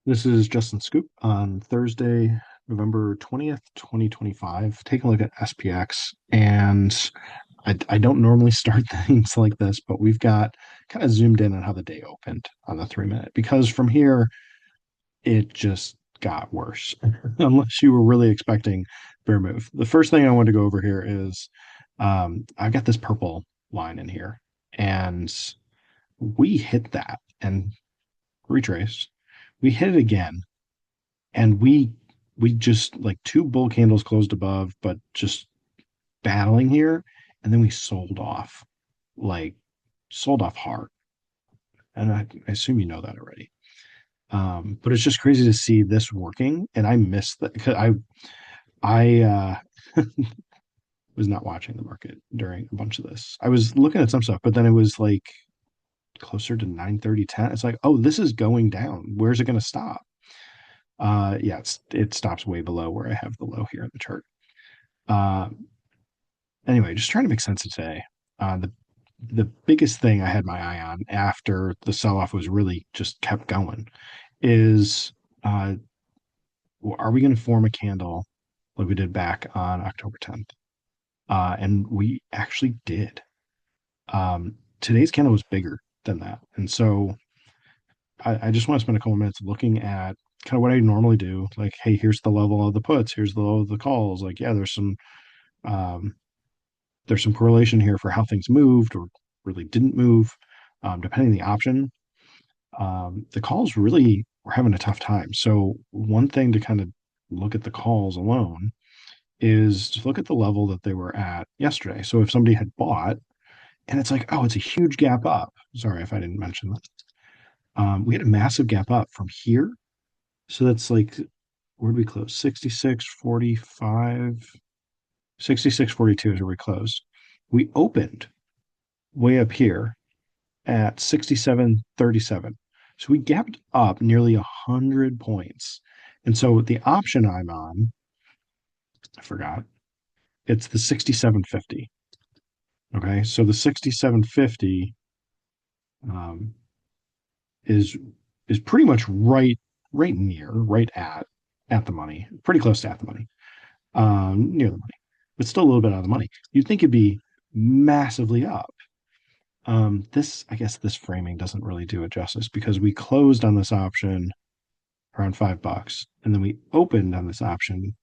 This is Justin Scoop on Thursday, November 20th, 2025. Take a look at SPX. And I don't normally start things like this, but we've got kind of zoomed in on how the day opened on the 3 minute because from here, it just got worse, unless you were really expecting bear move. The first thing I want to go over here is I've got this purple line in here, and we hit that and retraced. We hit it again and we just like two bull candles closed above, but just battling here, and then we like sold off hard, and I assume you know that already. But it's just crazy to see this working, and I missed that because I was not watching the market during a bunch of this. I was looking at some stuff, but then it was like closer to 9:30, 10. It's like, oh, this is going down. Where's it going to stop? Yeah, it stops way below where I have the low here in the chart. Uh, anyway, just trying to make sense of today. The biggest thing I had my eye on after the sell off was really just kept going is uh, are we going to form a candle like we did back on October 10th? And we actually did. Today's candle was bigger than that. And so I just want to spend a couple minutes looking at kind of what I normally do. Like, hey, here's the level of the puts, here's the level of the calls. Like, yeah, um, there's some correlation here for how things moved or really didn't move, depending on the option. The calls really were having a tough time. So one thing to kind of look at the calls alone is to look at the level that they were at yesterday. So if somebody had bought and it's like, oh, it's a huge gap up. Sorry if I didn't mention that. We had a massive gap up from here. So that's like, where did we close? 66.45, 66.42 is where we closed. We opened way up here at 67.37. So we gapped up nearly 100 points. And so the option I'm on, I forgot, it's the 67.50. Okay. So the 67.50 um, is is pretty much right at the money, pretty close to at the money, near the money, but still a little bit out of the money. You'd think it'd be massively up. I guess this framing doesn't really do it justice because we closed on this option around $5, and then we opened on this option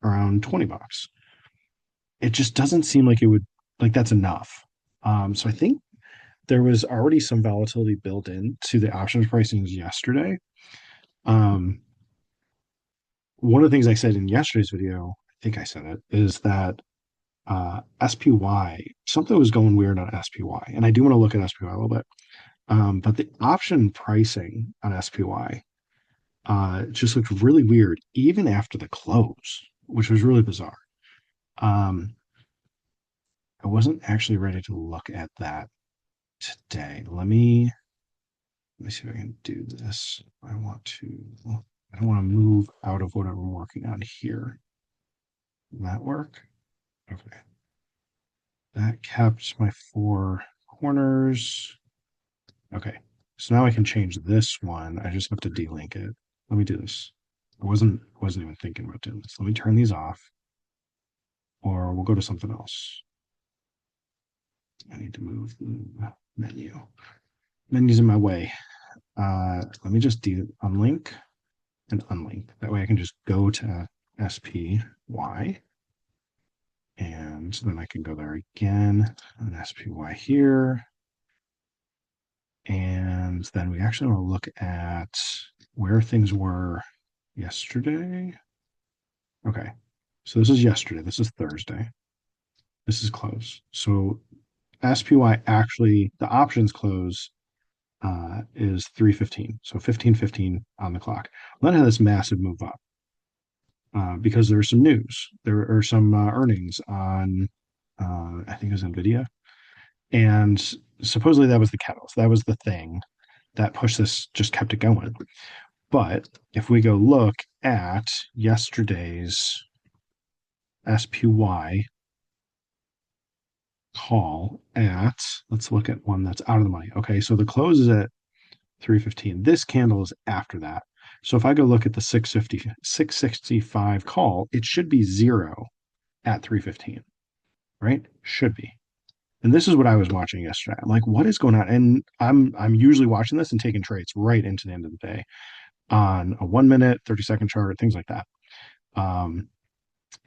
around $20. It just doesn't seem like it would like that's enough. So I think there was already some volatility built into the options pricings yesterday. Um, One of the things I said in yesterday's video, I think I said it, is that SPY, something was going weird on SPY, and I do want to look at SPY a little bit. But the option pricing on SPY just looked really weird, even after the close, which was really bizarre. Um, I wasn't actually ready to look at that today. Let me see if I can do this. I don't want to move out of what I'm working on here. Will that work? Okay. That kept my four corners. Okay. So now I can change this one. I just have to delink it. Let me do this. I wasn't even thinking about doing this. Let me turn these off, or we'll go to something else. I need to move the menu. Menu's in my way. Let me just unlink and unlink. That way I can just go to SPY, and then I can go there again and SPY here. And then we actually want to look at where things were yesterday. Okay. So this is yesterday. This is Thursday. This is close. So SPY actually, the options close is 3:15. So 15:15 on the clock. Then it had this massive move up because there was some news. There are some earnings on, I think it was NVIDIA. And supposedly that was the catalyst. That was the thing that pushed this, just kept it going. But if we go look at yesterday's SPY call at, let's look at one that's out of the money. Okay, so the close is at 3:15. This candle is after that. So if I go look at the 665 call, it should be zero at 3:15, right? Should be. And this is what I was watching yesterday. I'm like, what is going on? And I'm usually watching this and taking trades right into the end of the day on a 1 minute, 30-second chart, things like that. Um,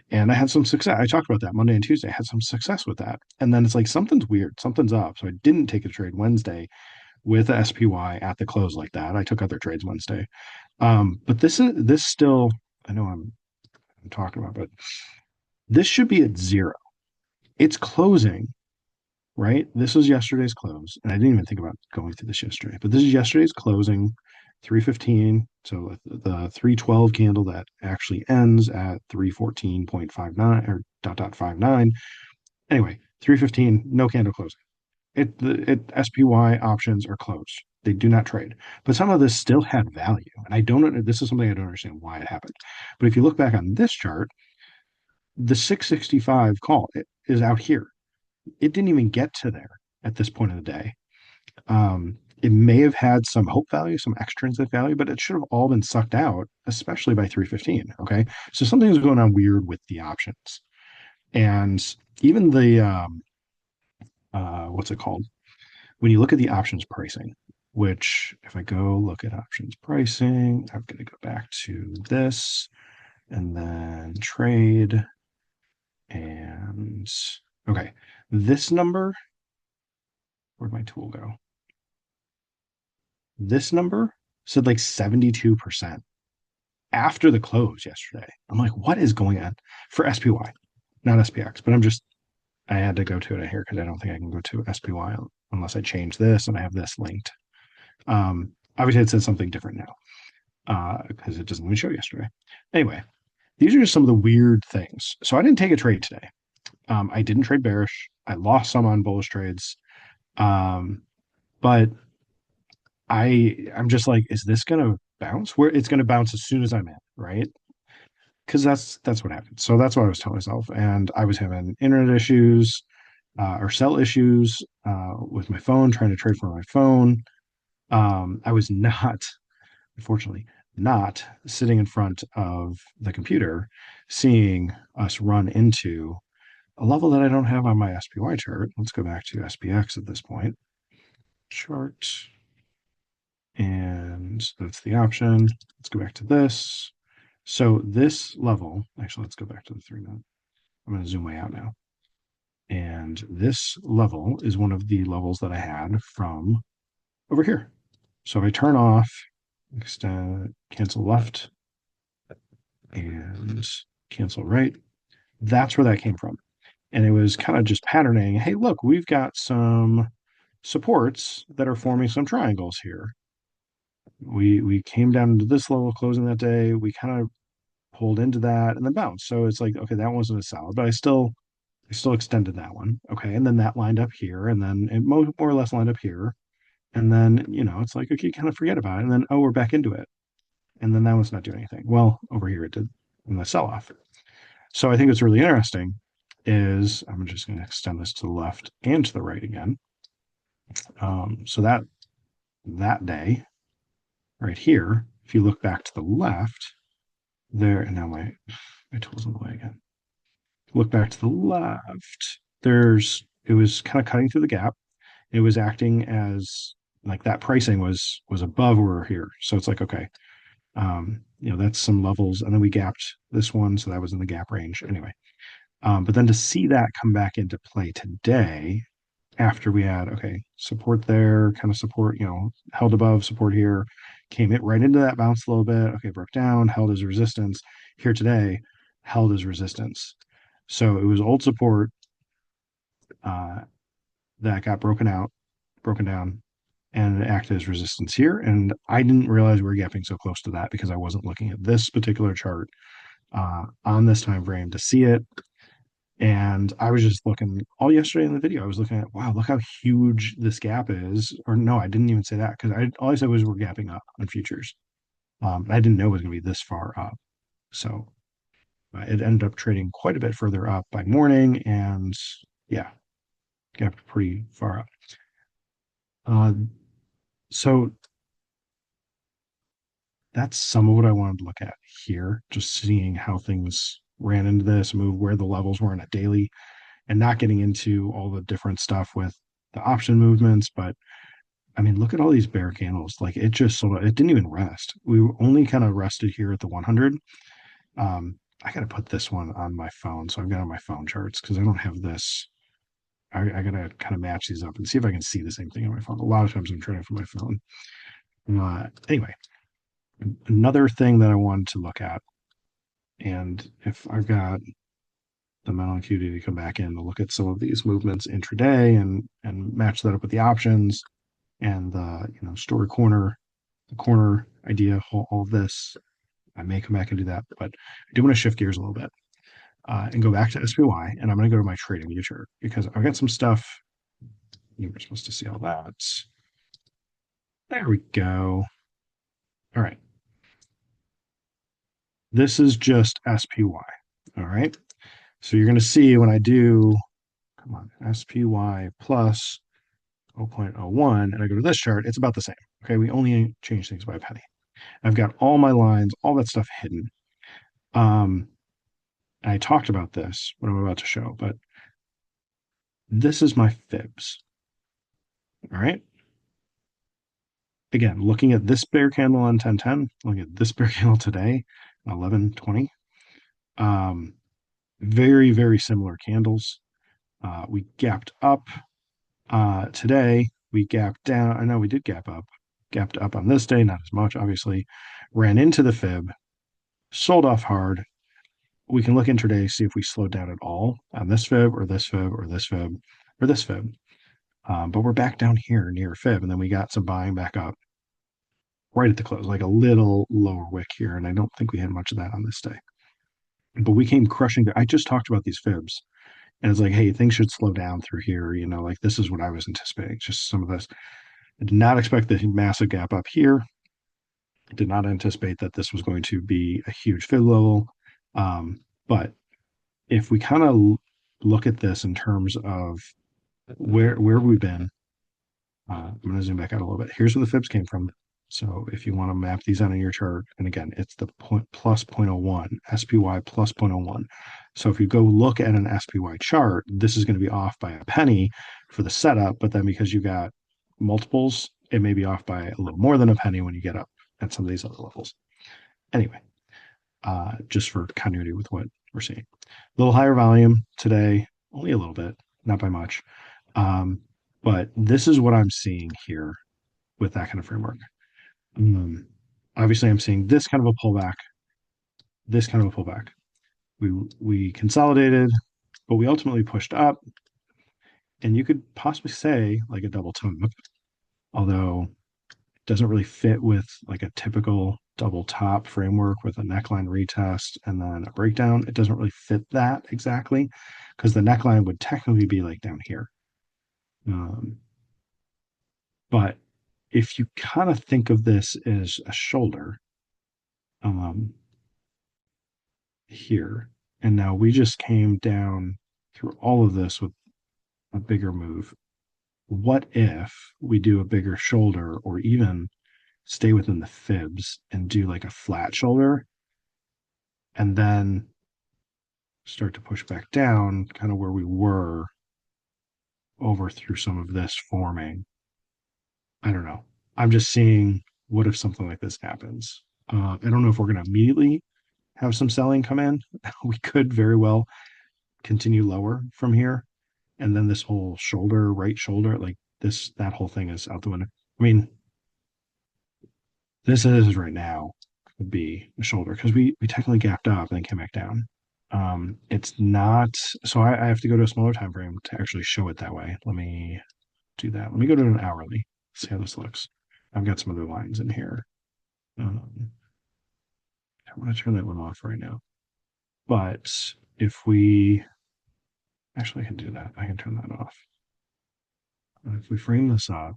and I had some success. I talked about that Monday and Tuesday. I had some success with that. And then it's like something's weird, something's up. So I didn't take a trade Wednesday with a SPY at the close like that. I took other trades Wednesday. But this still, I know I'm talking about, but this should be at zero. It's closing, right? This was yesterday's close, and I didn't even think about going through this yesterday, but this is yesterday's closing, 3:15. So the 3:12 candle that actually ends at 3:14.59 or dot dot 59. Anyway, 3:15, no candle closing. SPY options are closed. They do not trade. But some of this still had value. And I don't, this is something I don't understand why it happened. But if you look back on this chart, the 665 call is out here. It didn't even get to there at this point of the day. It may have had some hope value, some extrinsic value, but it should have all been sucked out, especially by 3:15. Okay. So something is going on weird with the options. And even the, what's it called? When you look at the options pricing, which if I go look at options pricing, I'm going to go back to this and then trade. And okay, this number, where'd my tool go? This number said like 72% after the close yesterday. I'm like, what is going on for SPY, not SPX? But I had to go to it here because I don't think I can go to SPY unless I change this and I have this linked. Obviously, it says something different now because it doesn't even show yesterday. Anyway, these are just some of the weird things. So I didn't take a trade today. I didn't trade bearish. I lost some on bullish trades. But I'm just like, is this gonna bounce? Where it's gonna bounce as soon as I'm in, right? Because that's what happened. So that's what I was telling myself. And I was having internet issues or cell issues with my phone, trying to trade from my phone. I was not, unfortunately, not sitting in front of the computer, seeing us run into a level that I don't have on my SPY chart. Let's go back to SPX at this point. Chart. And that's the option. Let's go back to this. So this level, actually, let's go back to the 3 minute. I'm going to zoom way out now. And this level is one of the levels that I had from over here. So if I turn off, extend, cancel left, and cancel right, that's where that came from. And it was kind of just patterning. Hey, look, we've got some supports that are forming some triangles here. We came down into this level closing that day. We kind of pulled into that and then bounced. So it's like, okay, that wasn't as solid, but I still extended that one. Okay. And then that lined up here. And then it more or less lined up here. And then, it's like, okay, you kind of forget about it. And then, oh, we're back into it. And then that one's not doing anything. Well, over here it did in the sell off. So I think what's really interesting is I'm just going to extend this to the left and to the right again. So that day right here, if you look back to the left there, and now my tool's in the way again. Look back to the left. It was kind of cutting through the gap. It was acting as like that pricing was above where we're here. So it's like, okay, that's some levels. And then we gapped this one. So that was in the gap range anyway. But then to see that come back into play today, after we had, okay, support there, kind of support, held above support here, came it right into that bounce a little bit. Okay, broke down, held as resistance. Here today, held as resistance. So it was old support uh, that got broken down, and it acted as resistance here. And I didn't realize we were gapping so close to that because I wasn't looking at this particular chart on this time frame to see it. And I was just looking all yesterday in the video. I was looking at, wow, look how huge this gap is. Or no, I didn't even say that because all I said was we're gapping up on futures. I didn't know it was going to be this far up. So it ended up trading quite a bit further up by morning. And yeah, gapped pretty far up. So that's some of what I wanted to look at here, just seeing how things ran into this move, where the levels were in a daily, and not getting into all the different stuff with the option movements. But I mean, look at all these bear candles. Like it just sort of, it didn't even rest. We only kind of rested here at the 100. I got to put this one on my phone. So I've got on my phone charts because I don't have this. I got to kind of match these up and see if I can see the same thing on my phone. A lot of times I'm trading from my phone. Anyway, another thing that I wanted to look at, and if I've got the mental acuity to come back in to look at some of these movements intraday and match that up with the options and the story corner, the corner idea, all of this. I may come back and do that, but I do want to shift gears a little bit and go back to SPY, and I'm going to go to my trading view chart because I've got some stuff. You were supposed to see all that. There we go. All right. This is just SPY. All right. So you're going to see when I do, come on, SPY plus 0.01, and I go to this chart, it's about the same. Okay. We only change things by a penny. I've got all my lines, all that stuff hidden. Um, I talked about this, what I'm about to show, but this is my fibs. All right. Again, looking at this bear candle on 1010, looking at this bear candle today, 1120. Very, very similar candles. We gapped up today. We gapped down. I know we did gap up. Gapped up on this day, not as much, obviously. Ran into the fib, sold off hard. We can look intraday, see if we slowed down at all on this fib or this fib or this fib or this fib. But we're back down here near fib, and then we got some buying back up right at the close, like a little lower wick here. And I don't think we had much of that on this day. But we came crushing. I just talked about these fibs. And it's like, hey, things should slow down through here. Like this is what I was anticipating. Just some of this. I did not expect the massive gap up here. I did not anticipate that this was going to be a huge fib level. But if we kind of look at this in terms of where we've been, I'm going to zoom back out a little bit. Here's where the fibs came from. So if you want to map these out in your chart, and again, it's the plus zero point 0.01, SPY plus 0.01. So if you go look at an SPY chart, this is going to be off by a penny for the setup, but then because you got multiples, it may be off by a little more than a penny when you get up at some of these other levels. Anyway, just for continuity with what we're seeing. A little higher volume today, only a little bit, not by much. But this is what I'm seeing here with that kind of framework. Obviously, I'm seeing this kind of a pullback, this kind of a pullback. We consolidated, but we ultimately pushed up, and you could possibly say like a double top, although it doesn't really fit with like a typical double top framework with a neckline retest and then a breakdown. It doesn't really fit that exactly because the neckline would technically be like down here. But if you kind of think of this as a shoulder here, and now we just came down through all of this with a bigger move. What if we do a bigger shoulder or even stay within the fibs and do like a flat shoulder and then start to push back down kind of where we were over through some of this forming? I don't know. I'm just seeing what if something like this happens. I don't know if we're going to immediately have some selling come in. We could very well continue lower from here. And then this whole shoulder, right shoulder, like that whole thing is out the window. I mean, this is right now would be a shoulder because we technically gapped up and then came back down. It's not, so I have to go to a smaller time frame to actually show it that way. Let me do that. Let me go to an hourly, see how this looks. I've got some other lines in here. I want to turn that one off right now. But if we actually I can do that, I can turn that off. If we frame this up,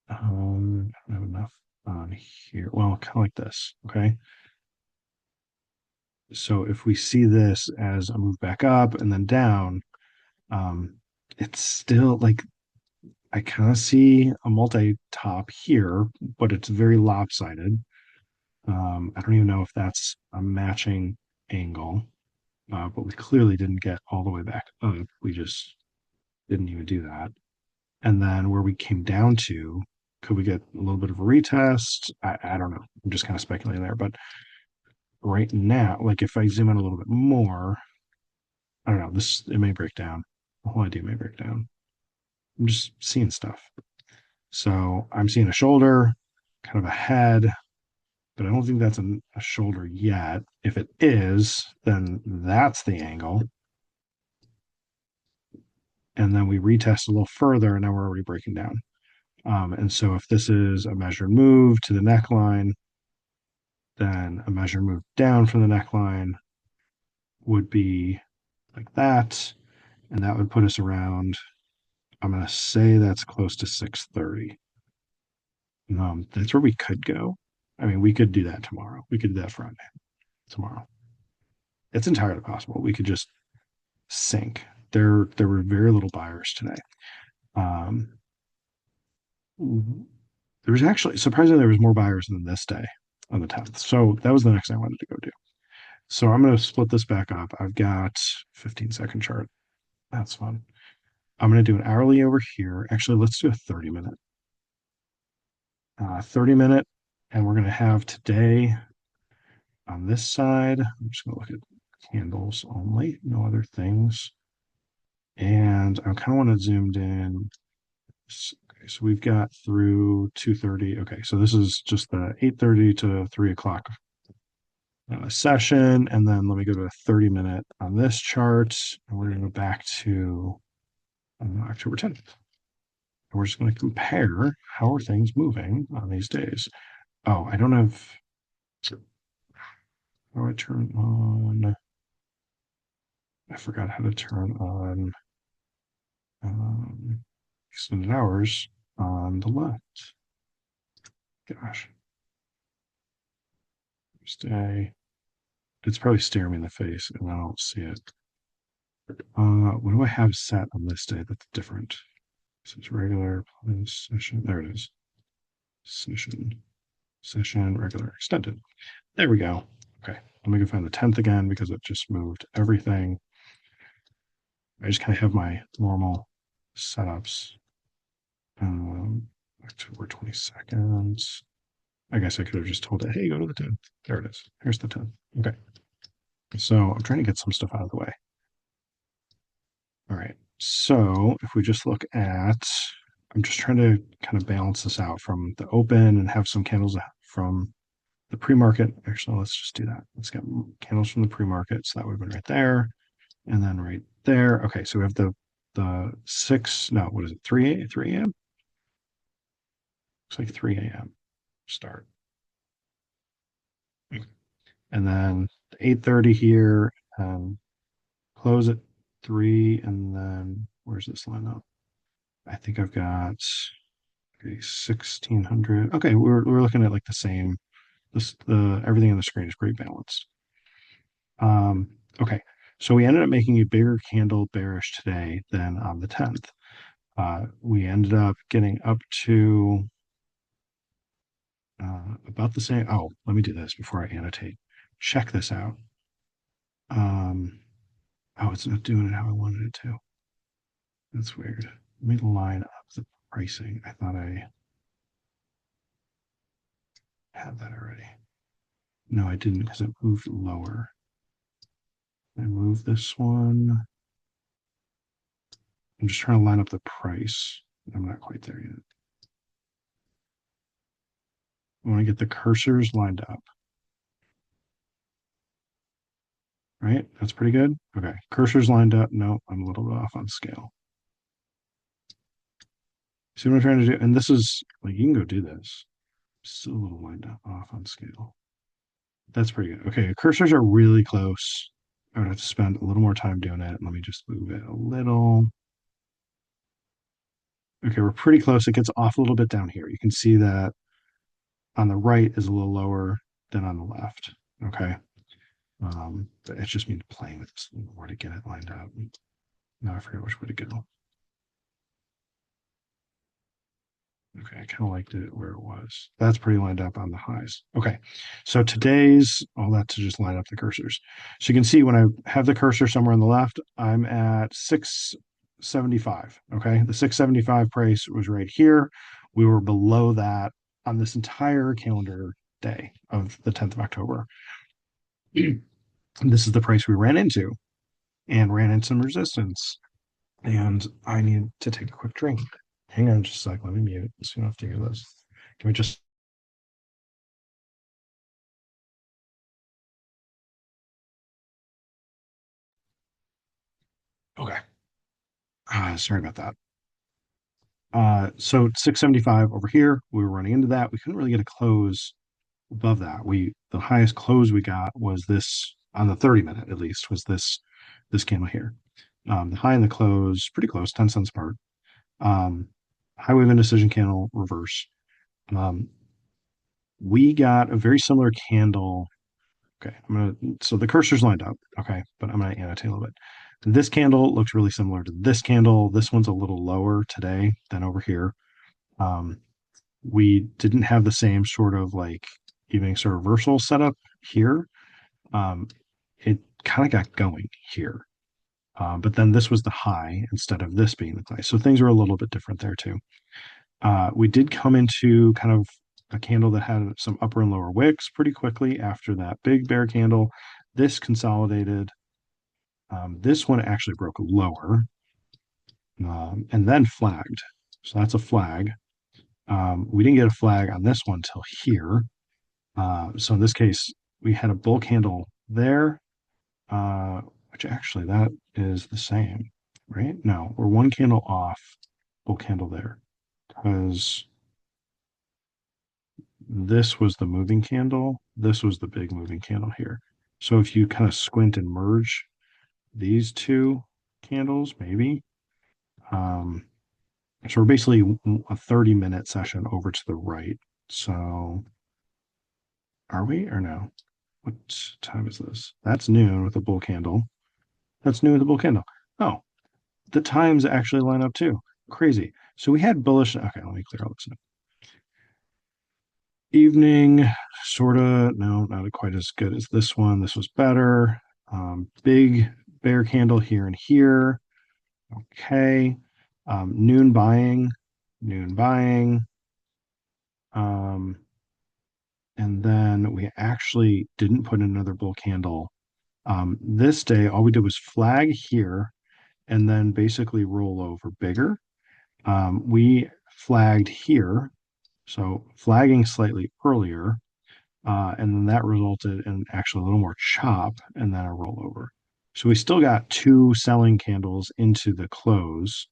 I don't have enough on here. Well, kind of like this, okay? So if we see this as a move back up and then down, it's still like I kind of see a multi-top here, but it's very lopsided. I don't even know if that's a matching angle, but we clearly didn't get all the way back up. We just didn't even do that. And then where we came down to, could we get a little bit of a retest? I don't know. I'm just kind of speculating there. But right now, like if I zoom in a little bit more, I don't know. This it may break down. The whole idea may break down. I'm just seeing stuff. So I'm seeing a shoulder, kind of a head, but I don't think that's a shoulder yet. If it is, then that's the angle. And then we retest a little further, and now we're already breaking down. And so if this is a measured move to the neckline, then a measured move down from the neckline would be like that. And that would put us around, I'm going to say that's close to 630. That's where we could go. I mean, we could do that tomorrow. We could do that Friday, tomorrow. It's entirely possible. We could just sink. There were very little buyers today. Um, there was actually surprisingly there was more buyers than this day on the 10th. So that was the next thing I wanted to go do. So I'm going to split this back up. I've got 15-second chart. That's fun. I'm going to do an hourly over here. Actually, let's do a 30-minute. 30-minute, and we're going to have today on this side. I'm just going to look at candles only, no other things. And I kind of want to zoomed in. Okay, so we've got through 2:30. Okay, so this is just the 8:30 to 3 o'clock session. And then let me go to a 30-minute on this chart. And we're going to go back to October 10th. And we're just going to compare how are things moving on these days. Oh, I don't have. How do I turn on? I forgot how to turn on extended hours on the left. Gosh. Stay. It's probably staring me in the face and I don't see it. What do I have set on this day that's different? So it's regular plus session. There it is. Session, regular, extended. There we go. Okay. Let me go find the 10th again because it just moved everything. I just kind of have my normal setups. October 22nd. I guess I could have just told it, hey, go to the 10th. There it is. Here's the 10th. Okay. So I'm trying to get some stuff out of the way. All right. So if we just look at, I'm just trying to kind of balance this out from the open and have some candles from the pre-market. Actually, let's just do that. Let's get candles from the pre-market. So that would have been right there. And then right there. Okay. So we have the 6, no, what is it? 3 a.m.? Looks like 3 a.m. start. And then 8:30 here, close at 3, and then where's this line up? I think I've got okay, 1600. Okay, we're looking at like the same. The everything on the screen is pretty balanced. Okay, so we ended up making a bigger candle bearish today than on the 10th. We ended up getting up to about the same. Oh, let me do this before I annotate. Check this out. Oh, it's not doing it how I wanted it to. That's weird. Let me line up the pricing. I thought I had that already. No, I didn't because it moved lower. I moved this one. I'm just trying to line up the price. I'm not quite there yet. I want to get the cursors lined up. Right? That's pretty good. Okay. Cursors lined up. No, I'm a little bit off on scale. See what I'm trying to do? And this is like, you can go do this. Still a little lined up off on scale. That's pretty good. Okay. Cursors are really close. I would have to spend a little more time doing it. Let me just move it a little. Okay, we're pretty close. It gets off a little bit down here. You can see that on the right is a little lower than on the left. Okay. But it's just me playing with this more to get it lined up. Now I forget which way to go. Okay, I kind of liked it where it was. That's pretty lined up on the highs. Okay, so today's all that to just line up the cursors. So you can see when I have the cursor somewhere on the left, I'm at 675. Okay, the 675 price was right here. We were below that on this entire calendar day of the 10th of October. This is the price we ran into and ran into some resistance. And I need to take a quick drink. Hang on just a sec. Let me mute so you don't have to hear this. Can we just Okay. Sorry about that. So 675 over here, we were running into that. We couldn't really get a close above that. The highest close we got was this on the 30 minute at least was this candle here. The high and the close pretty close, 10 cents apart. Um, high wave indecision candle reverse. Um, we got a very similar candle. Okay, so the cursor's lined up. Okay, but I'm gonna annotate a little bit. This candle looks really similar to this candle. This one's a little lower today than over here. Um, we didn't have the same sort of like evening sort of reversal setup here. Um, it kind of got going here. But then this was the high instead of this being the high. So things are a little bit different there too. We did come into kind of a candle that had some upper and lower wicks pretty quickly after that big bear candle. This consolidated. This one actually broke lower and then flagged. So that's a flag. We didn't get a flag on this one till here. So in this case, we had a bull candle there, which actually that is the same, right? No, we're one candle off bull candle there because this was the moving candle. This was the big moving candle here. So if you kind of squint and merge these two candles, maybe. Um, so we're basically a 30-minute session over to the right. So are we or no? What time is this? That's noon with a bull candle. That's noon with a bull candle. Oh, the times actually line up too. Crazy. So we had bullish. Okay, let me clear all this up. Evening, sort of. No, not quite as good as this one. This was better. Big bear candle here and here. Okay. Noon buying, noon buying. Um, and then we actually didn't put in another bull candle. This day, all we did was flag here and then basically roll over bigger. We flagged here, so flagging slightly earlier, and then that resulted in actually a little more chop and then a rollover. So we still got two selling candles into the close,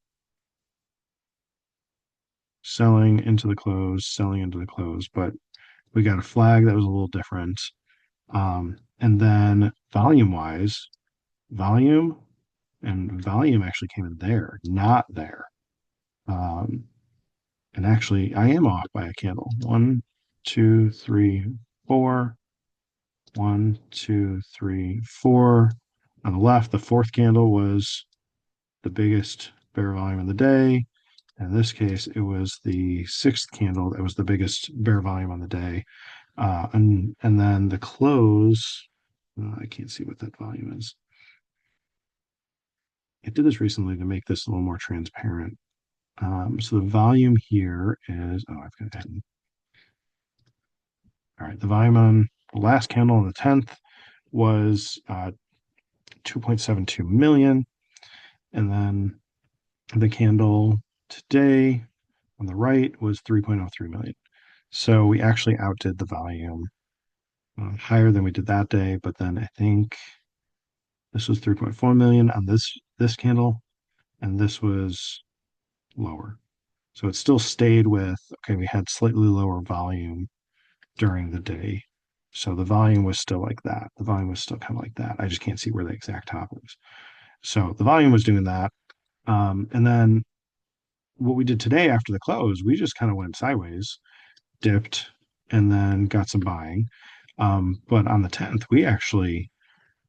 selling into the close, selling into the close, but we got a flag that was a little different. And then volume wise, volume and volume actually came in there, not there. Um, and actually, I am off by a candle. One, two, three, four. One, two, three, four. On the left, the fourth candle was the biggest bear volume of the day. In this case, it was the sixth candle that was the biggest bear volume on the day. And then the close, I can't see what that volume is. I did this recently to make this a little more transparent. So the volume here is, oh, I've got that. All right, the volume on the last candle on the 10th was 2.72 million. And then the candle today on the right was 3.03 million. So we actually outdid the volume higher than we did that day. But then I think this was 3.4 million on this candle, and this was lower. So it still stayed with, okay, we had slightly lower volume during the day. So the volume was still like that. The volume was still kind of like that. I just can't see where the exact top is. So the volume was doing that. And then what we did today after the close, we just kind of went sideways, dipped, and then got some buying. But on the 10th, we actually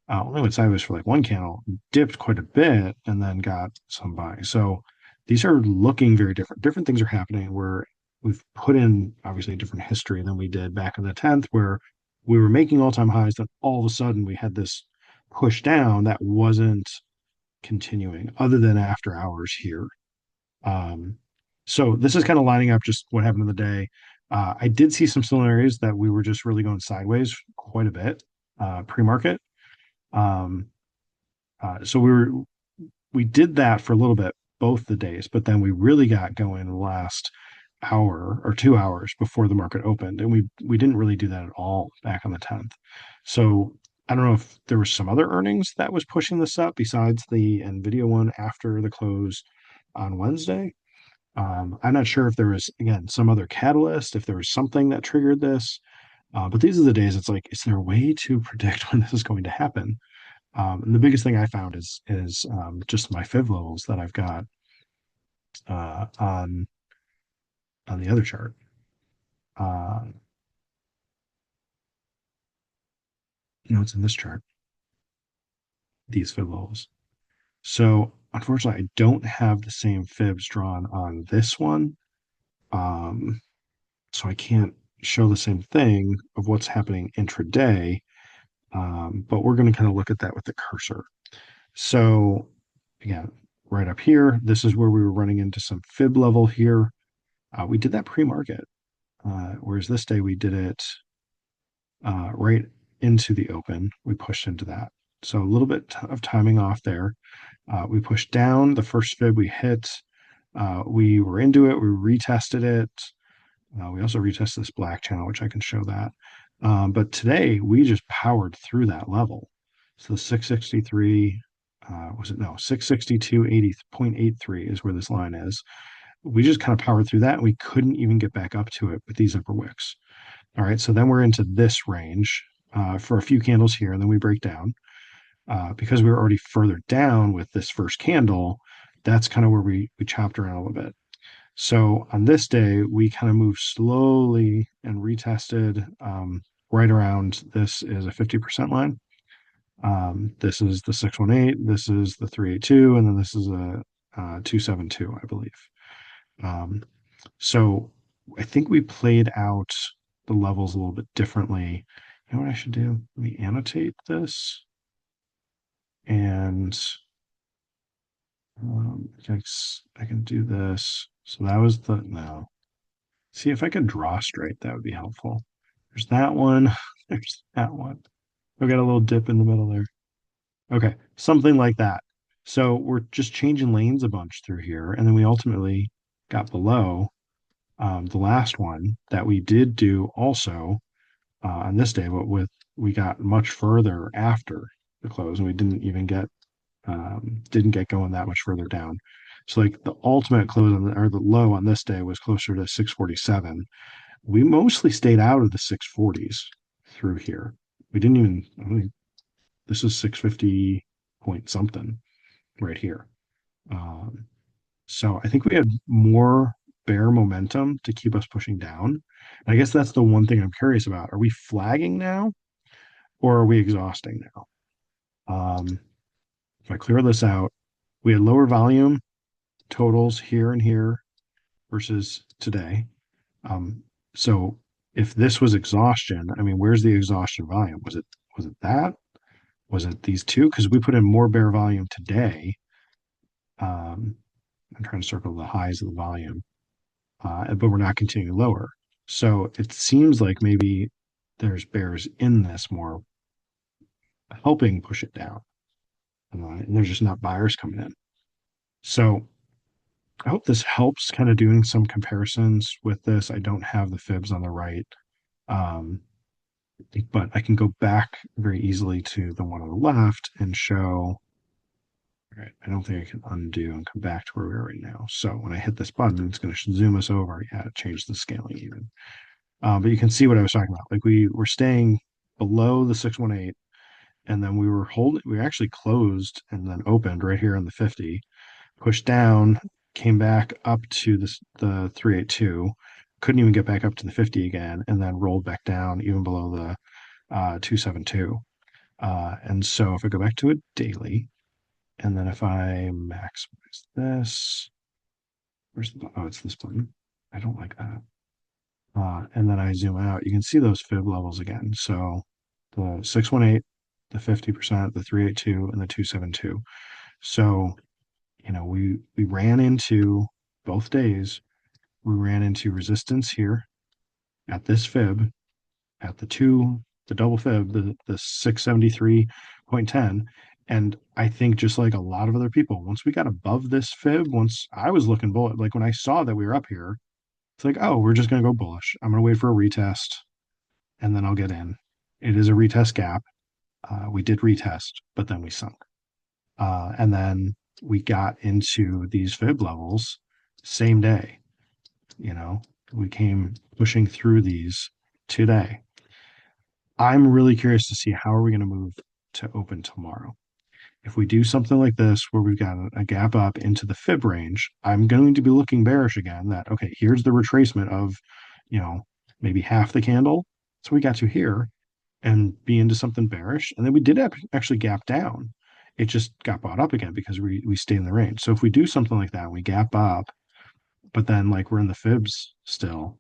only went sideways for like one candle, dipped quite a bit, and then got some buying. So these are looking very different. Different things are happening. We're we've put in obviously a different history than we did back in the 10th, where we were making all-time highs, then all of a sudden we had this push down that wasn't continuing other than after hours here. Um, so this is kind of lining up just what happened in the day. I did see some similarities that we were just really going sideways quite a bit pre-market. Um, so we did that for a little bit both the days, but then we really got going the last hour or 2 hours before the market opened, and we didn't really do that at all back on the 10th. So I don't know if there was some other earnings that was pushing this up besides the Nvidia one after the close on Wednesday. I'm not sure if there was, again, some other catalyst, if there was something that triggered this. But these are the days it's like, is there a way to predict when this is going to happen? And the biggest thing I found is just my fib levels that I've got uh, on on the other chart. Uh, it's in this chart, these fib levels. So unfortunately, I don't have the same fibs drawn on this one. Um, so I can't show the same thing of what's happening intraday. But we're going to kind of look at that with the cursor. So again, right up here, this is where we were running into some fib level here. We did that pre-market, whereas this day we did it right into the open. We pushed into that. So a little bit of timing off there. We pushed down the first fib we hit. We were into it. We retested it. We also retested this black channel, which I can show that. But today we just powered through that level. So the 663, was it? No, 662.83 is where this line is. We just kind of powered through that, and we couldn't even get back up to it with these upper wicks. All right, so then we're into this range for a few candles here, and then we break down. Because we were already further down with this first candle, that's kind of where we chopped around a little bit. So on this day, we kind of moved slowly and retested right around. This is a 50% line. This is the 618, this is the 382, and then this is a 272, I believe. So I think we played out the levels a little bit differently. You know what I should do? Let me annotate this. And I can do this. So that was the, no. See, if I could draw straight, that would be helpful. There's that one. There's that one. We got a little dip in the middle there. Okay, something like that. So we're just changing lanes a bunch through here. And then we ultimately got below the last one that we did do also on this day, but we got much further after the close, and we didn't get going that much further down. So like the ultimate close or the low on this day was closer to 647. We mostly stayed out of the 640s through here. We didn't even, I mean, this is 650 point something right here. Um, so I think we had more bear momentum to keep us pushing down. And I guess that's the one thing I'm curious about. Are we flagging now or are we exhausting now? If I clear this out, we had lower volume totals here and here versus today. Um, so if this was exhaustion, I mean, where's the exhaustion volume? Was it that? Was it these two? Because we put in more bear volume today. Um, I'm trying to circle the highs of the volume, but we're not continuing lower. So it seems like maybe there's bears in this more helping push it down, and there's just not buyers coming in. So I hope this helps kind of doing some comparisons with this. I don't have the fibs on the right, um, but I can go back very easily to the one on the left and show. All right, I don't think I can undo and come back to where we are right now. So when I hit this button, it's going to zoom us over. Yeah, change the scaling even. But you can see what I was talking about. Like we were staying below the 618, and then we were holding. We actually closed and then opened right here on the 50, pushed down, came back up to the 382, couldn't even get back up to the 50 again, and then rolled back down even below the 272. And so if I go back to it daily, and then if I maximize this, where's the, oh, it's this button. I don't like that. And then I zoom out, you can see those fib levels again. So the 618, the 50%, the 382, and the 272. So, we ran into both days, we ran into resistance here at this fib, at the double fib, the 673.10. And I think just like a lot of other people, once we got above this fib, once I was looking bullish, like when I saw that we were up here, it's like, oh, we're just going to go bullish. I'm going to wait for a retest and then I'll get in. It is a retest gap. We did retest, but then we sunk. And then we got into these fib levels same day. You know, we came pushing through these today. I'm really curious to see how are we going to move to open tomorrow. If we do something like this where we've got a gap up into the fib range, I'm going to be looking bearish again that, okay, here's the retracement of, you know, maybe half the candle. So we got to here and be into something bearish. And then we did actually gap down. It just got bought up again because we stayed in the range. So if we do something like that, we gap up, but then like we're in the fibs still,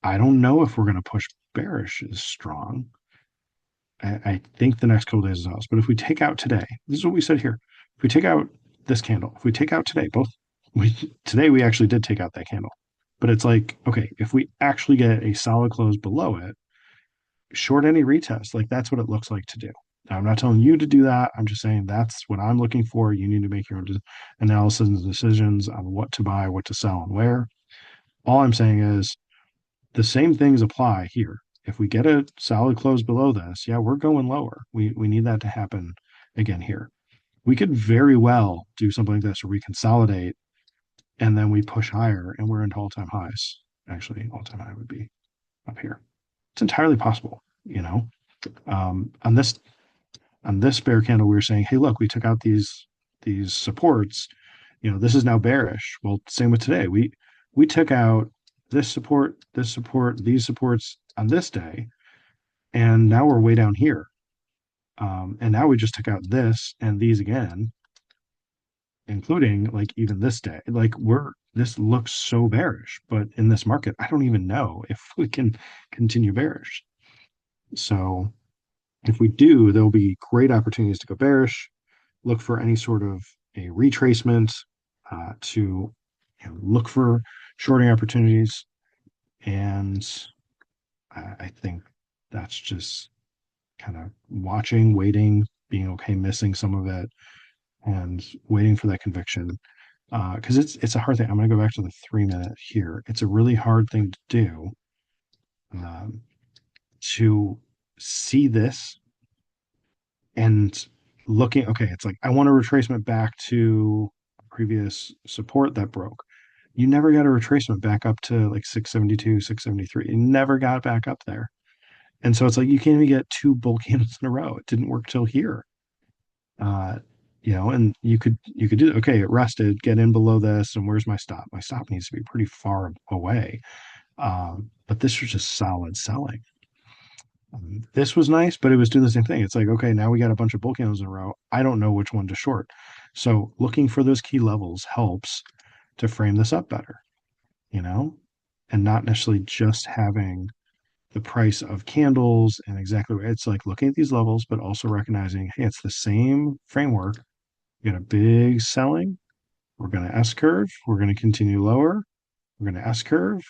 I don't know if we're going to push bearish as strong. I think the next couple days is us. But if we take out today, this is what we said here. If we take out this candle, if we take out today, today we actually did take out that candle. But it's like, okay, if we actually get a solid close below it, short any retest, like that's what it looks like to do. Now, I'm not telling you to do that. I'm just saying that's what I'm looking for. You need to make your own analysis and decisions on what to buy, what to sell, and where. All I'm saying is the same things apply here. If we get a solid close below this, yeah, we're going lower. We need that to happen again here. We could very well do something like this where we consolidate and then we push higher and we're into all-time highs. Actually, all-time high would be up here. It's entirely possible, you know. On this bear candle, we were saying, hey, look, we took out these supports. This is now bearish. Well, same with today. We took out this support, these supports on this day, and now we're way down here. And now we just took out this and these again, including like even this day. Like this looks so bearish, but in this market, I don't even know if we can continue bearish. So if we do, there'll be great opportunities to go bearish. Look for any sort of a retracement to look for shorting opportunities. And I think that's just kind of watching, waiting, being okay, missing some of it, and waiting for that conviction. Because it's a hard thing. I'm going to go back to the 3 minute here. It's a really hard thing to do um, to see this and looking. Okay, it's like I want a retracement back to previous support that broke. You never got a retracement back up to like 672, 673. You never got back up there. And so it's like you can't even get two bull candles in a row. It didn't work till here. Uh, and you could do okay, it rested, get in below this, and where's my stop? My stop needs to be pretty far away. But this was just solid selling. This was nice, but it was doing the same thing. It's like, okay, now we got a bunch of bull candles in a row. I don't know which one to short. So looking for those key levels helps to frame this up better, you know, and not necessarily just having the price of candles and exactly what it's like looking at these levels, but also recognizing, hey, it's the same framework. You got a big selling. We're going to S curve. We're going to continue lower. We're going to S curve,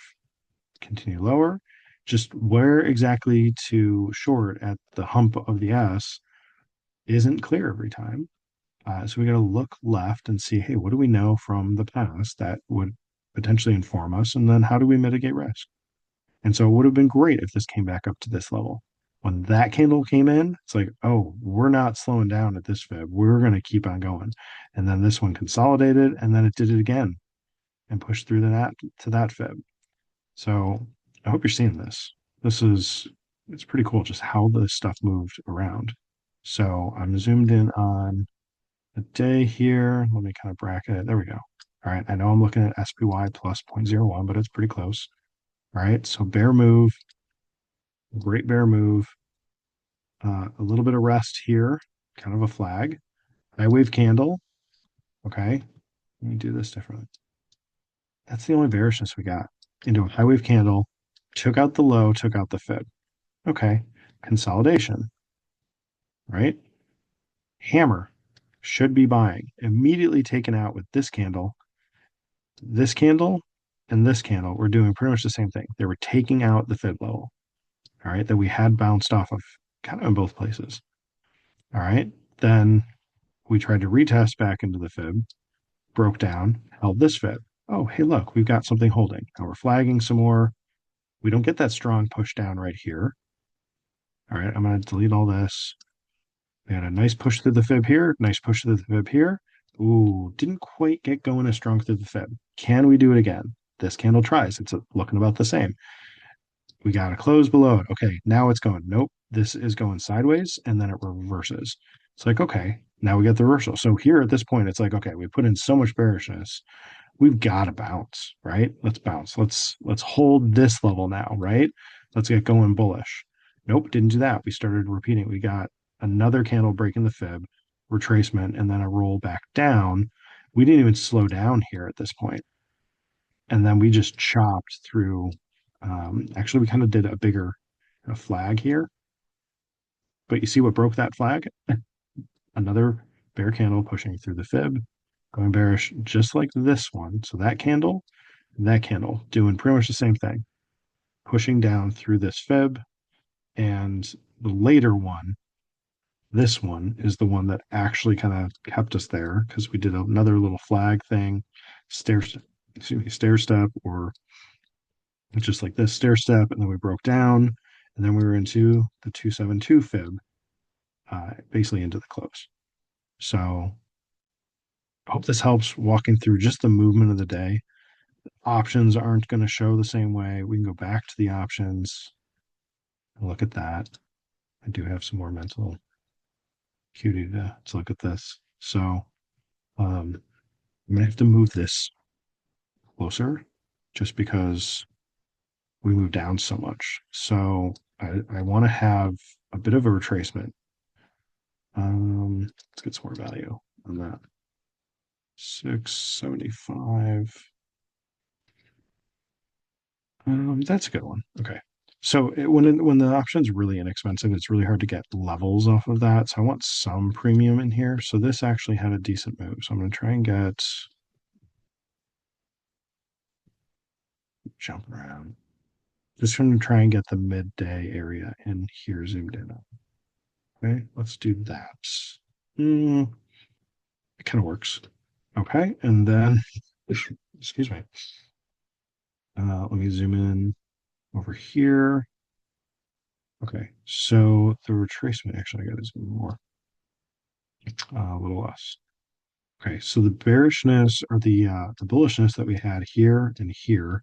continue lower. Just where exactly to short at the hump of the S isn't clear every time. So we got to look left and see, hey, what do we know from the past that would potentially inform us? And then how do we mitigate risk? And so it would have been great if this came back up to this level. When that candle came in, it's like, oh, we're not slowing down at this fib. We're going to keep on going. And then this one consolidated, and then it did it again and pushed through to that fib. So I hope you're seeing this. It's pretty cool just how this stuff moved around. So I'm zoomed in on a day here. Let me kind of bracket it. There we go. All right. I know I'm looking at SPY plus 0.01, but it's pretty close. All right. So bear move, great bear move. A little bit of rest here, kind of a flag. High wave candle. Okay. Let me do this differently. That's the only bearishness we got. Into a high wave candle, took out the low, took out the fib. Okay, consolidation, right? Hammer should be buying. Immediately taken out with this candle, and this candle were doing pretty much the same thing. They were taking out the fib level, all right, that we had bounced off of kind of in both places. All right. Then we tried to retest back into the fib, broke down, held this fib. Oh, hey, look, we've got something holding. Now we're flagging some more. We don't get that strong push down right here. All right, I'm going to delete all this. We had a nice push through the fib here, nice push through the fib here. Ooh, didn't quite get going as strong through the fib. Can we do it again? This candle tries. It's looking about the same. We got to close below it. Okay, now it's going. Nope, this is going sideways, and then it reverses. It's like, okay, now we get the reversal. So here at this point, it's like, okay, we put in so much bearishness. We've got to bounce, right? Let's bounce. Let's hold this level now, right? Let's get going bullish. Nope, didn't do that. We started repeating. We got another candle breaking the fib, retracement, and then a roll back down. We didn't even slow down here at this point. And then we just chopped through. Actually, we kind of did a bigger flag here, but you see what broke that flag? Another bear candle pushing through the fib, going bearish just like this one. So that candle, doing pretty much the same thing, pushing down through this fib. And the later one, this one, is the one that actually kind of kept us there because we did another little flag thing, stair, stair step, or just like this stair step, and then we broke down, and then we were into the 272 fib, basically into the close. So I hope this helps walking through just the movement of the day. Options aren't going to show the same way. We can go back to the options and look at that. I do have some more mental acuity to look at this. So I'm going to have to move this closer just because we move down so much. So I want to have a bit of a retracement. Let's get some more value on that. 675. That's a good one. Okay. So when the option's really inexpensive, it's really hard to get levels off of that. So I want some premium in here. So this actually had a decent move. So I'm going to try and get jumping around. Just going to try and get the midday area in here zoomed in. Okay, let's do that. It kind of works. Okay, and then excuse me. Let me zoom in over here. Okay, so the retracement, actually, I got to zoom more, a little less. Okay, so the bearishness or the bullishness that we had here and here,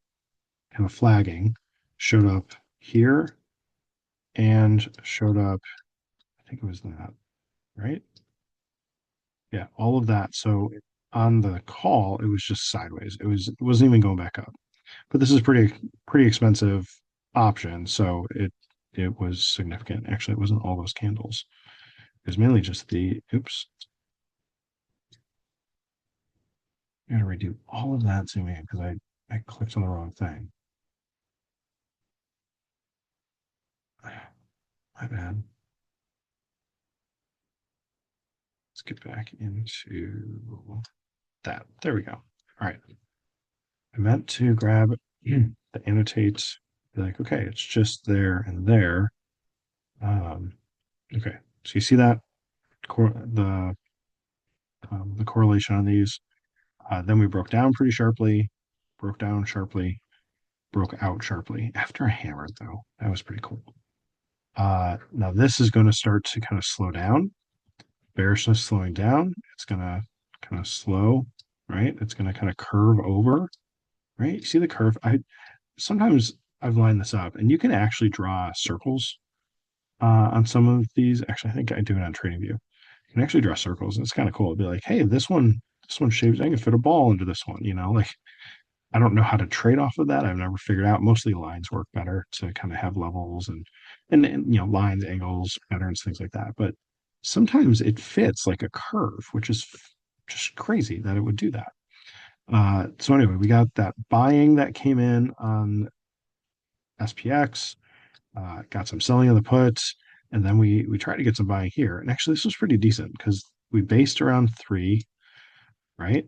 kind of flagging, showed up here and showed up. I think it was that, right? Yeah, all of that. So on the call, it was just sideways. It wasn't even going back up. But this is pretty expensive option, so it was significant. Actually, it wasn't all those candles. It was mainly just the oops. I gotta redo all of that zooming in because I clicked on the wrong thing. My bad. Let's get back into that. There we go. All right. I meant to grab the annotate, be like, okay, it's just there and there. Okay, so you see that the correlation on these. Then we broke down pretty sharply, broke down sharply, broke out sharply after a hammer, though. That was pretty cool. Now this is going to start to kind of slow down. Bearishness slowing down. It's going to kind of slow, right? It's going to kind of curve over, right? You see the curve? Sometimes I've lined this up, and you can actually draw circles on some of these. Actually, I think I do it on TradingView. You can actually draw circles, and it's kind of cool. It'd be like, hey, this one shapes. I can fit a ball into this one. Like I don't know how to trade off of that. I've never figured out. Mostly lines work better to kind of have levels and lines, angles, patterns, things like that. But sometimes it fits like a curve, which is just crazy that it would do that. So anyway, we got that buying that came in on SPX, got some selling of the puts, and then we tried to get some buying here. And actually, this was pretty decent because we based around 3, right?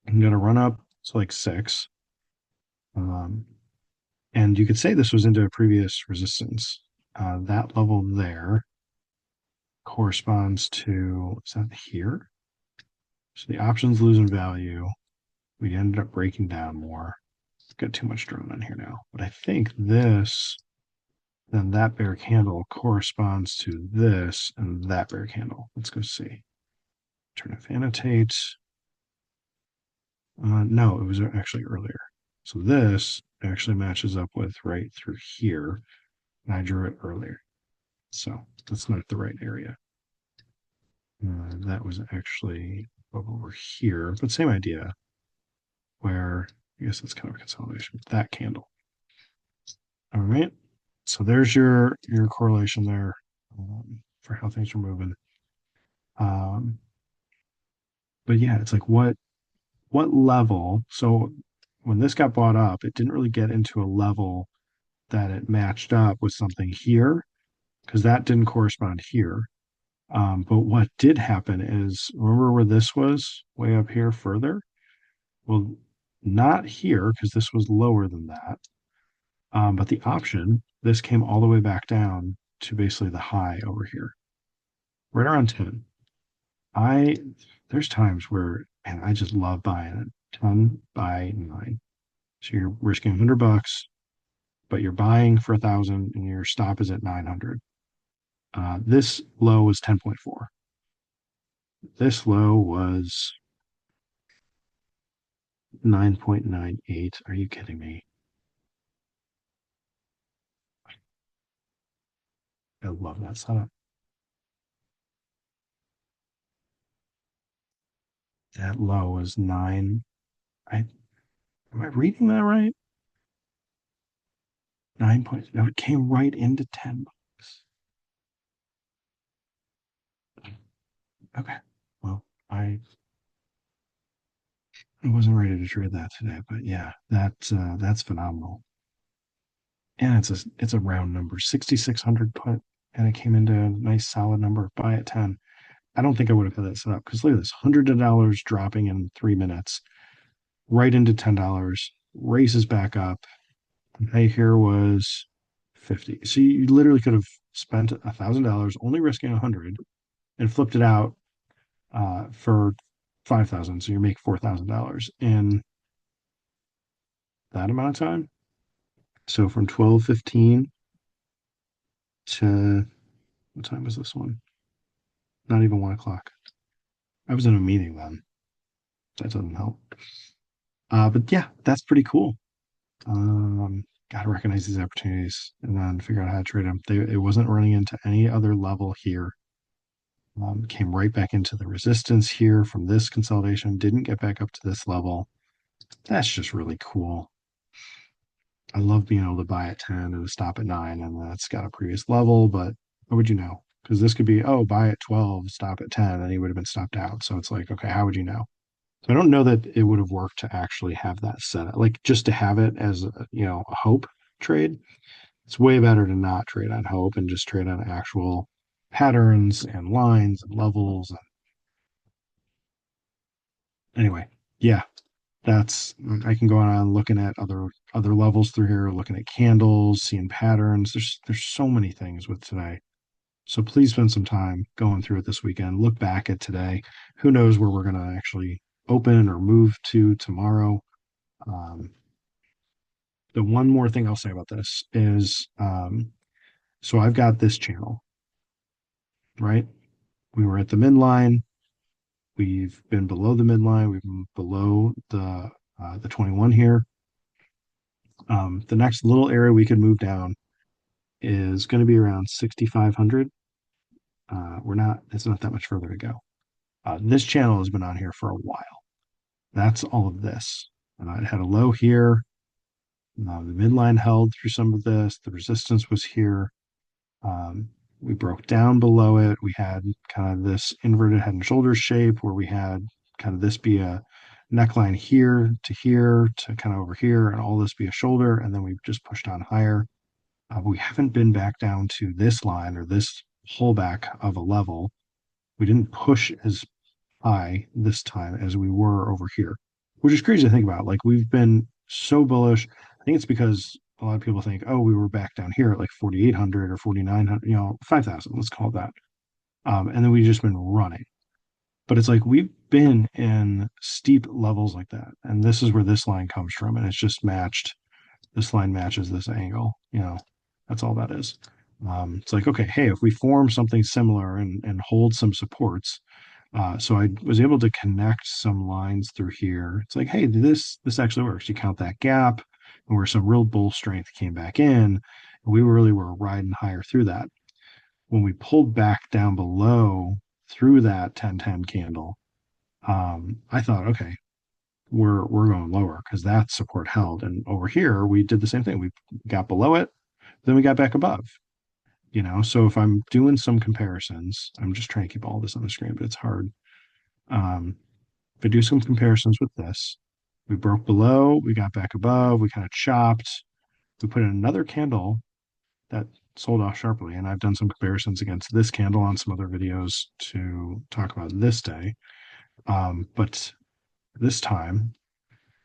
I'm going to run up to like 6. Um, and you could say this was into a previous resistance. That level there corresponds to, is that here? So the options losing value. We ended up breaking down more. Got too much drawn on here now. But I think this, then that bear candle corresponds to this and that bear candle. Let's go see. Turn off annotate. No, it was actually earlier. So this actually matches up with right through here. And I drew it earlier. So that's not the right area. That was actually over here, but same idea where I guess it's kind of a consolidation. That candle. All right. So there's your correlation there for how things are moving. Um, but yeah, it's like what level? So when this got bought up, it didn't really get into a level that it matched up with something here because that didn't correspond here. But what did happen is, remember where this was way up here further? Well, not here because this was lower than that. But the option, this came all the way back down to basically the high over here, right around 10. I there's times where, man, I just love buying it. 10 by 9. So you're risking $100, but you're buying for 1,000 and your stop is at 900. This low was 10.4. This low was 9.98. Are you kidding me? I love that setup. That low was 9. I Am I reading that right? 9 points. No, it came right into $10. Okay. Well, I wasn't ready to trade that today, but yeah, that's phenomenal. And it's a round number, 6,600 put, and it came into a nice solid number. Buy at 10. I don't think I would have had that set up because look at this, $100 dropping in 3 minutes, right into $10, races back up. Pay here was 50. So you literally could have spent $1,000, only risking 100, and flipped it out for 5,000. So you make $4,000 in that amount of time. So from 12:15 to what time was this one? Not even 1 o'clock. I was in a meeting then. That doesn't help. But yeah, that's pretty cool. Got to recognize these opportunities and then figure out how to trade them. It wasn't running into any other level here. Came right back into the resistance here from this consolidation. Didn't get back up to this level. That's just really cool. I love being able to buy at 10 and stop at 9, and that's got a previous level, but how would you know? Because this could be, oh, buy at 12, stop at 10, and he would have been stopped out. So it's like, okay, how would you know? So I don't know that it would have worked to actually have that set up. Like just to have it as a hope trade. It's way better to not trade on hope and just trade on actual patterns and lines and levels. Anyway, yeah, that's I can go on looking at other levels through here, looking at candles, seeing patterns. There's so many things with today. So please spend some time going through it this weekend. Look back at today. Who knows where we're gonna actually open or move to tomorrow. Um, the one more thing I'll say about this is so I've got this channel, right? We were at the midline. We've been below the midline. We've been below the 21 here. The next little area we could move down is going to be around 6,500. It's not that much further to go. This channel has been on here for a while. That's all of this. It had a low here. The midline held through some of this. The resistance was here. Um, we broke down below it. We had kind of this inverted head and shoulders shape where we had kind of this be a neckline here to kind of over here, and all this be a shoulder, and then we've just pushed on higher. We haven't been back down to this line or this pullback of a level. We didn't push as high this time as we were over here, which is crazy to think about. Like we've been so bullish. I think it's because a lot of people think, oh, we were back down here at like 4,800 or 4,900, 5,000, let's call it that. And then we've just been running. But it's like we've been in steep levels like that. And this is where this line comes from. And it's just matched. This line matches this angle. That's all that is. It's like, okay, hey, if we form something similar and hold some supports, so I was able to connect some lines through here. It's like, hey, this actually works. You count that gap, and where some real bull strength came back in, we really were riding higher through that. When we pulled back down below through that 10-10 candle, I thought, okay, we're going lower because that support held. And over here, we did the same thing. We got below it, then we got back above. So if I'm doing some comparisons, I'm just trying to keep all this on the screen, but it's hard. If I do some comparisons with this, we broke below, we got back above, we kind of chopped, we put in another candle that sold off sharply. And I've done some comparisons against this candle on some other videos to talk about this day. But this time,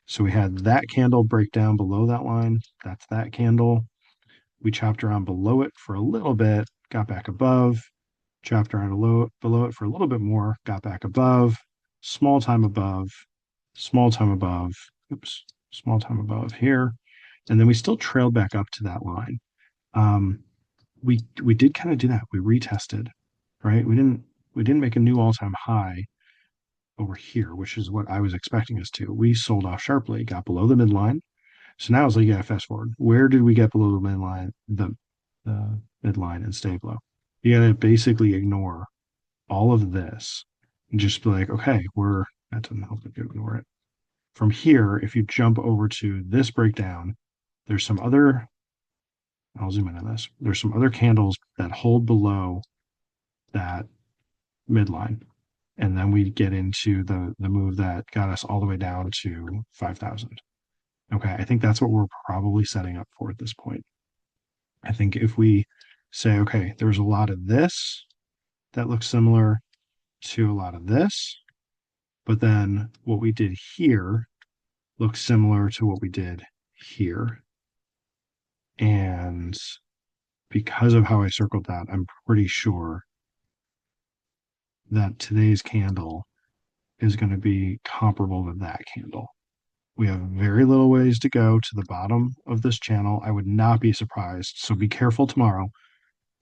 so we had that candle break down below that line. That's that candle. We chopped around below it for a little bit, got back above, chopped around below it for a little bit more, got back above, small time above, small time above, oops, small time above here. And then we still trailed back up to that line. We did kind of do that. We retested, right? We didn't make a new all-time high over here, which is what I was expecting us to. We sold off sharply, got below the midline. So now it's like, you gotta fast forward. Where did we get below the midline, the midline and stay below? You gotta basically ignore all of this and just be like, okay, that doesn't help if you ignore it. From here, if you jump over to this breakdown, there's some other, I'll zoom in on this. There's some other candles that hold below that midline. And then we get into the move that got us all the way down to 5,000. Okay, I think that's what we're probably setting up for at this point. I think if we say, okay, there's a lot of this that looks similar to a lot of this, but then what we did here looks similar to what we did here. And because of how I circled that, I'm pretty sure that today's candle is going to be comparable to that candle. We have very little ways to go to the bottom of this channel. I would not be surprised. So be careful tomorrow.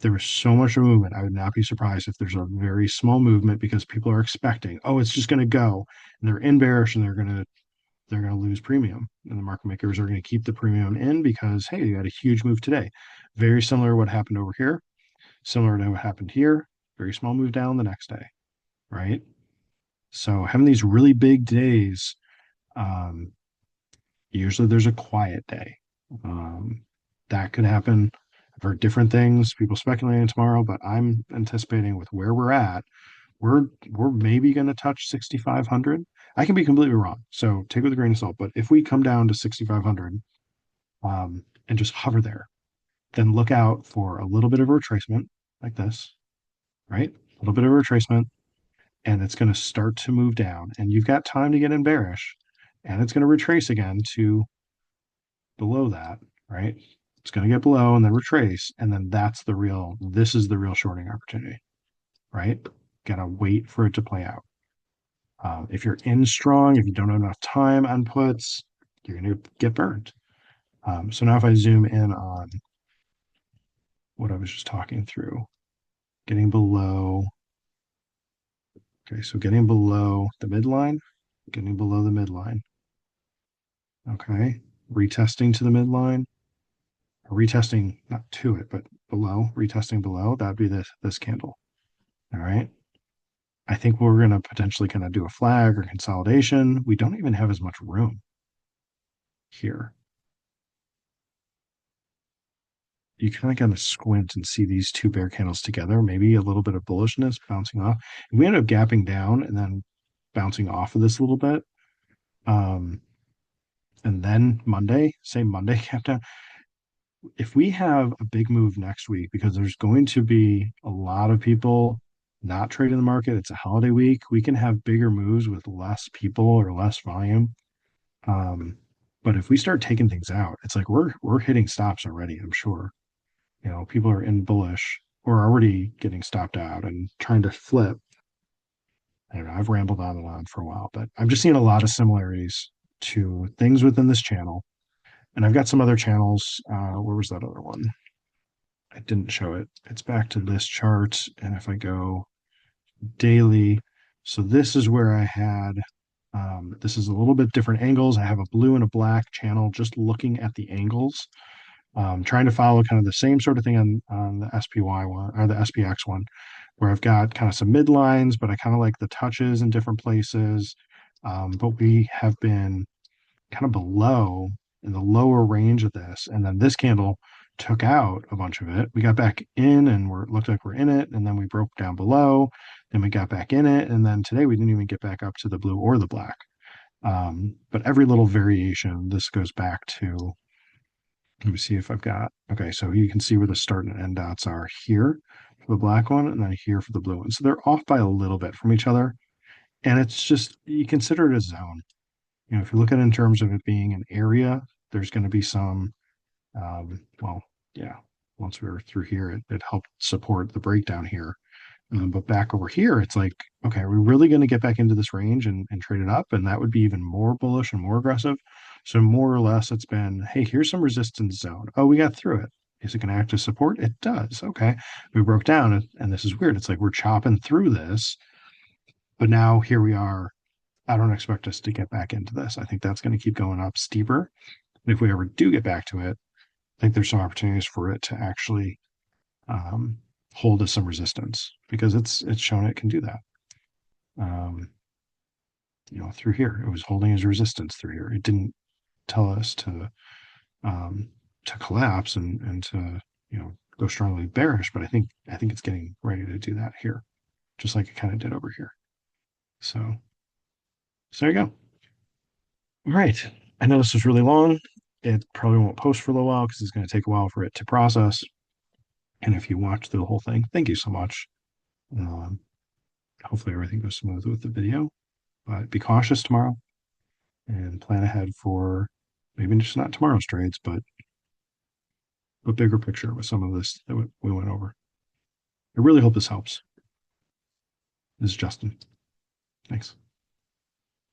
There is so much movement. I would not be surprised if there's a very small movement because people are expecting, oh, it's just going to go. And they're in bearish and they're going to lose premium. And the market makers are going to keep the premium in because, hey, you had a huge move today. Very similar to what happened over here. Similar to what happened here. Very small move down the next day, right? So having these really big days, usually there's a quiet day. That could happen. I've heard different things, people speculating tomorrow, but I'm anticipating with where we're at, we're maybe going to touch 6,500. I can be completely wrong, so take it with a grain of salt. But if we come down to 6,500 and just hover there, then look out for a little bit of a retracement like this, right? A little bit of a retracement, and it's going to start to move down. And you've got time to get in bearish, and it's going to retrace again to below that, right? It's going to get below and then retrace. And then this is the real shorting opportunity, right? Got to wait for it to play out. If you're in strong, if you don't have enough time on puts, you're going to get burned. So now if I zoom in on what I was just talking through, getting below, okay, so getting below the midline, okay, retesting to the midline, retesting not to it, but below, retesting below, that'd be this candle. All right. I think we're going to potentially kind of do a flag or consolidation. We don't even have as much room here. You kind of got to squint and see these two bear candles together, maybe a little bit of bullishness bouncing off. If we end up gapping down and then bouncing off of this a little bit, Um, and then Monday, same Monday kept down. If we have a big move next week, because there's going to be a lot of people not trading the market, it's a holiday week, we can have bigger moves with less people or less volume. Um, but if we start taking things out, it's like we're hitting stops already, I'm sure. You know, people are in bullish or already getting stopped out and trying to flip. I don't know, I've rambled on and on for a while, but I'm just seeing a lot of similarities to things within this channel. And I've got some other channels. Where was that other one? I didn't show it. It's back to this chart. And if I go daily, so this is where I had, this is a little bit different angles. I have a blue and a black channel just looking at the angles, trying to follow kind of the same sort of thing on the SPY one or the SPX one, where I've got kind of some midlines, but I kind of like the touches in different places. But we have been kind of below in the lower range of this. And then this candle took out a bunch of it. We got back in and we're looked like we're in it. And then we broke down below. Then we got back in it. And then today we didn't even get back up to the blue or the black. But every little variation, this goes back to, let me see if I've got, okay, so you can see where the start and end dots are here for the black one and then here for the blue one. So they're off by a little bit from each other. And it's just, you consider it a zone. You know, if you look at it in terms of it being an area, there's going to be some, well, yeah, once we were through here, it helped support the breakdown here. But back over here, it's like, okay, are we really going to get back into this range and trade it up? And that would be even more bullish and more aggressive. So more or less, it's been, hey, here's some resistance zone. Oh, we got through it. Is it going to act as support? It does. Okay. We broke down, and this is weird. It's like we're chopping through this, but now here we are. I don't expect us to get back into this. I think that's going to keep going up steeper. And if we ever do get back to it, I think there's some opportunities for it to actually um, hold us some resistance because it's shown it can do that. Um, you know, through here, it was holding as resistance through here. It didn't tell us um, to collapse and to go strongly bearish, but I think it's getting ready to do that here, just like it kind of did over here. So there you go. All right. I know this was really long. It probably won't post for a little while because it's going to take a while for it to process. And if you watched the whole thing, thank you so much. Um, Hopefully everything goes smooth with the video. But be cautious tomorrow and plan ahead for maybe just not tomorrow's trades, but a bigger picture with some of this that we went over. I really hope this helps. This is Justin. Thanks.